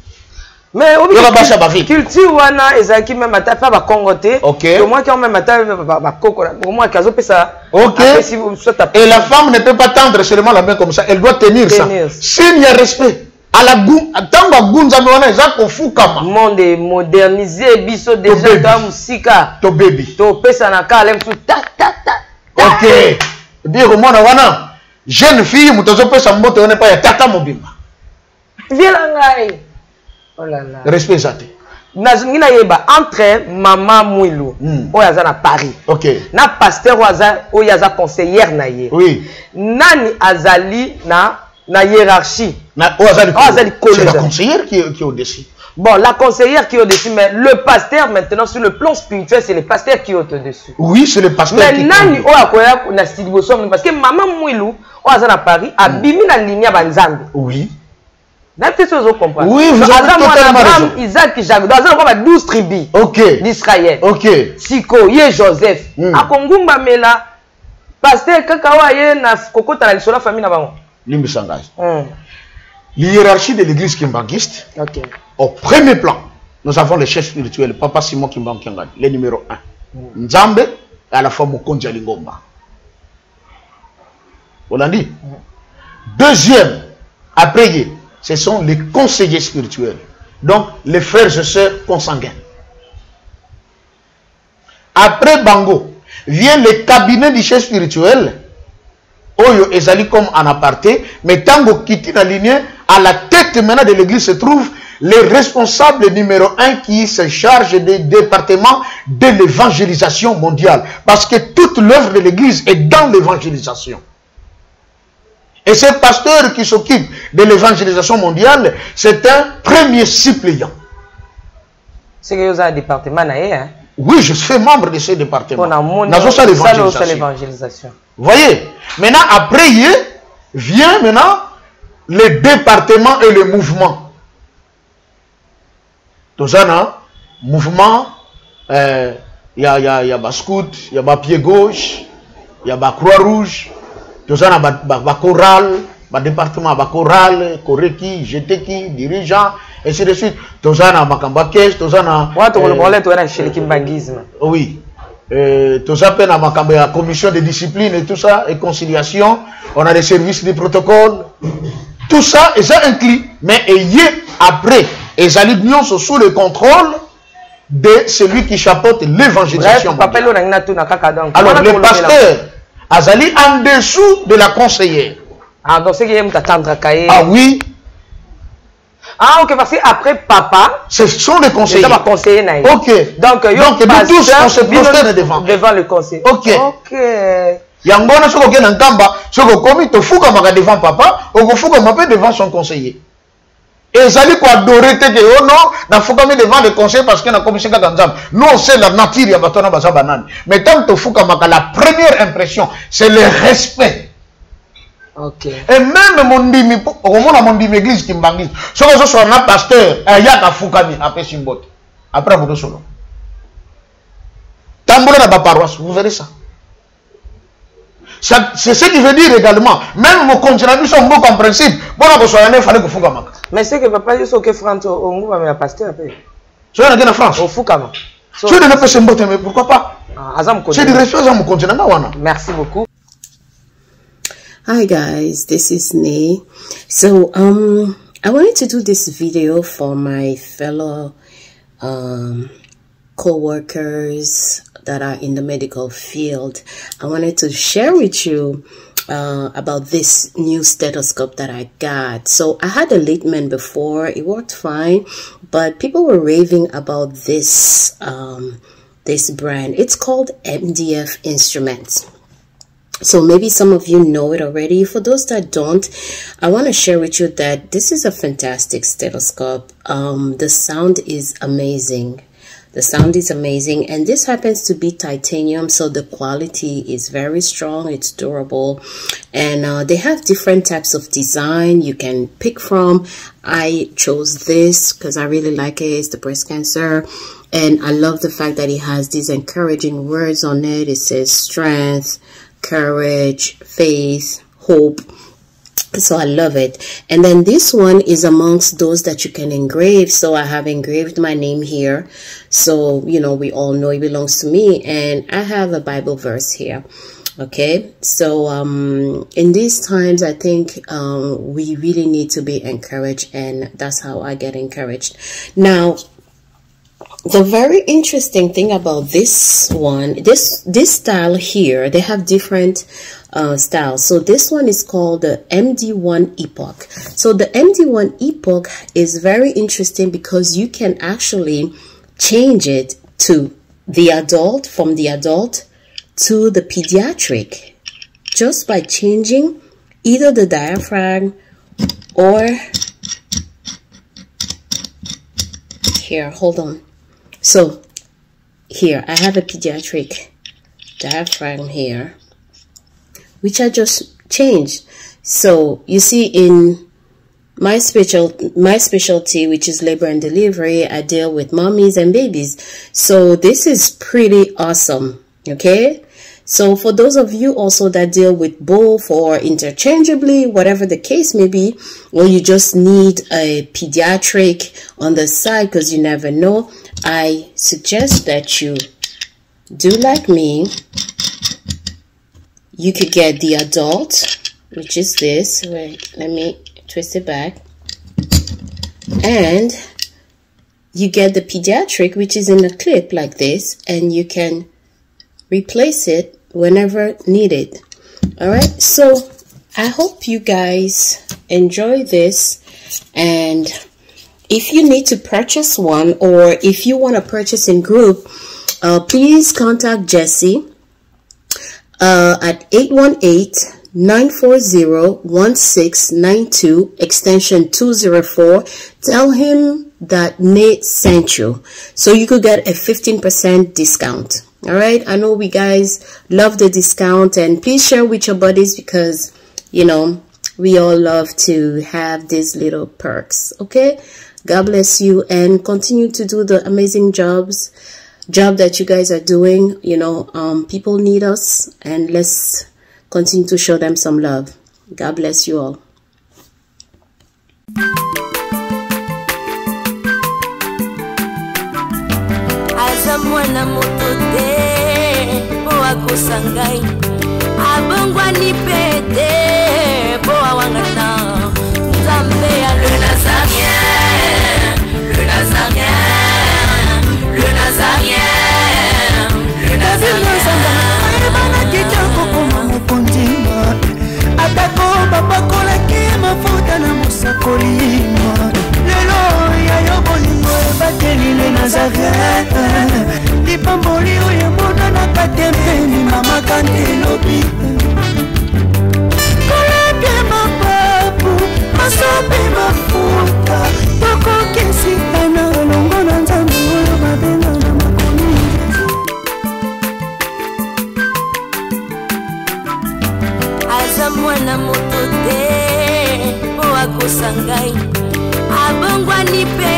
Mais au bout culture wana ezaki même ata pas ba congoté. OK. Moi qui on même ata ba koko. Au moins kazo pe ça. OK. Et la femme ne peut pas tendre seulement la main comme ça, elle doit tenir ça. S'il y a respect. À la goût, tant gunza mona ezako fukama. Monde modernisé biso déjà ta musika. To baby. To pesa na kala mtu ta. OK. Bien au mona wana. Jeune fille mutozo pesa moto on pas ya tata mobimba. Viens ngai. Oh là là. Respect zate. Nazungina yeba entre maman Mwilu oyaza na Paris. OK. Na pasteur oyaza conseillère na ye. Oui. Nani azali na hiérarchie. C'est la conseillère qui est au-dessus. Bon, la conseillère qui est au-dessus, mais le pasteur, maintenant, sur le plan spirituel, c'est le pasteur qui est au-dessus. Oui, c'est le pasteur qui est au-dessus. Parce que maman Mouilou, on est à Paris, a bimi la ligne à Banzambe. Oui. Oui, vous avez totalement raison. Isaac, Jacques, dans un 12 tribus d'Israël. OK. Siko, Yé Joseph. A Kongumba Mela, pasteur Kakawa, Yé, na Kokota, la Lissola, famille, na l'hiérarchie de l'église kimbanguiste, au premier plan, nous avons le chef spirituel, Papa Simon Kimbankiangan, le numéro 1. Nzambe, et à la fois Mokonja Lingomba. On l'a dit. Deuxième, après, ce sont les conseillers spirituels. Donc, les frères et sœurs consanguins. Après Bango, vient le cabinet du chef spirituel. Oyo ezali comme en aparté, mais tango kiti na ligne, à la tête maintenant de l'église se trouve le responsable numéro 1 qui se charge des départements de l'évangélisation mondiale. Parce que toute l'œuvre de l'église est dans l'évangélisation. Et ce pasteur qui s'occupe de l'évangélisation mondiale, c'est un premier suppléant. C'est que vous avez un département, hein? Oui, je suis membre de ce département. L'évangélisation. Vous voyez? Maintenant, après, vient maintenant le département et le mouvement. Tout ça, mouvement, il y a ma scout, il y a ma pied gauche, il y a ma croix rouge, tout ça, ma chorale, département, choral, koreki, jeteki, dirigeant, et ainsi de suite. Tozana makamba caisse, tozana. Oui. Tozana na makamba ya commission de discipline et tout ça, et conciliation. On a des services de protocole. Tout ça, et ça inclut. Mais ayez après, et ça sous le contrôle de celui qui chapeaute l'évangélisation. Alors, le pasteur, Azali en dessous de la conseillère. Ah, donc c'est qu'il t'attendre cahier. Ah oui. Ah, ok, parce que après papa, ce sont les conseillers. Ça va conseiller. Ok. Donc nous tous, on se prosterne devant. Devant le conseiller. Ok. Ok. Yangona, ce qu'on a en Kamba, ce qu'on commis, tu fous comme devant papa, ou tu fous comme devant son conseiller. Et ça dit quoi adorer que oh non, n'a faut comme devant le conseiller parce qu'on a commis ça dans Zam. Nous on sait la nature ya batona basa banane. Mais tant tu fous comme la première impression, c'est le respect. Ok. Et même mon dimi, au moment où mon dimi église qui m'bangue, ce que ce soit un pasteur, il y a un foukami après Simbot, après vous solo. Tamboula dans ma paroisse, vous verrez ça. C'est ce qui veut dire également, même mon continent sont beaucoup en principe, bon on soit un fallait que foukama. Mais c'est que papa dit que France au mouvement mais la pasteur après. Tu es en France. Au foukama. Tu es de faire Simbot mais pourquoi pas? C'est du respect à mon continent. Merci beaucoup. Hi guys, this is Nee. So I wanted to do this video for my fellow co-workers that are in the medical field. I wanted to share with you about this new stethoscope that I got. So I had a Littmann before, it worked fine, but people were raving about this this brand. It's called MDF Instruments. So maybe some of you know it already. For those that don't, I want to share with you that this is a fantastic stethoscope. The sound is amazing. The sound is amazing, and this happens to be titanium, so the quality is very strong. It's durable, and they have different types of design you can pick from. I chose this because I really like it. It's the breast cancer, and I love the fact that it has these encouraging words on it. It says strength, courage, faith, hope. So I love it. And then this one is amongst those that you can engrave. So I have engraved my name here, so you know we all know it belongs to me, and I have a Bible verse here. Okay, so in these times I think we really need to be encouraged, and that's how I get encouraged. Now the very interesting thing about this one, this style here, they have different styles. So this one is called the MD1 Epoch. So the MD1 Epoch is very interesting because you can actually change it to the adult, from the adult to the pediatric, just by changing either the diaphragm or here, hold on. So here I have a pediatric diaphragm here, which I just changed. So you see, in my specialty, which is labor and delivery, I deal with mommies and babies. So this is pretty awesome. Okay, so for those of you also that deal with both or interchangeably, whatever the case may be, or you just need a pediatric on the side because you never know, I suggest that you do like me. You could get the adult, which is this. Wait, let me twist it back. And you get the pediatric, which is in a clip like this, and you can replace it whenever needed. All right, so I hope you guys enjoy this, and if you need to purchase one, or if you want to purchase in group, please contact Jesse at 818-940-1692 extension 204. Tell him that Nate sent you, so you could get a 15% discount. All right, I know we guys love the discount, and please share with your buddies because you know we all love to have these little perks. Okay, God bless you, and continue to do the amazing job that you guys are doing. You know, people need us, and let's continue to show them some love. God bless you all. mwana moto te po akosa ngai abongwani pete po awangata nzambe ya le nazarien, le nazarien, le nazarien, le nazarien banakita kokoma mokondima atako bapakolaki mafuta na mosakolima lelo yayo bolingo ebateli le nazareth lipamboli oyo emonanaka te mpeni mama kandelobi koleke mapapu masopi mafuta tokokisitana elongo na nzambe oyo babenga na makomi aza mwana moto te po akosa ngai abongwani pe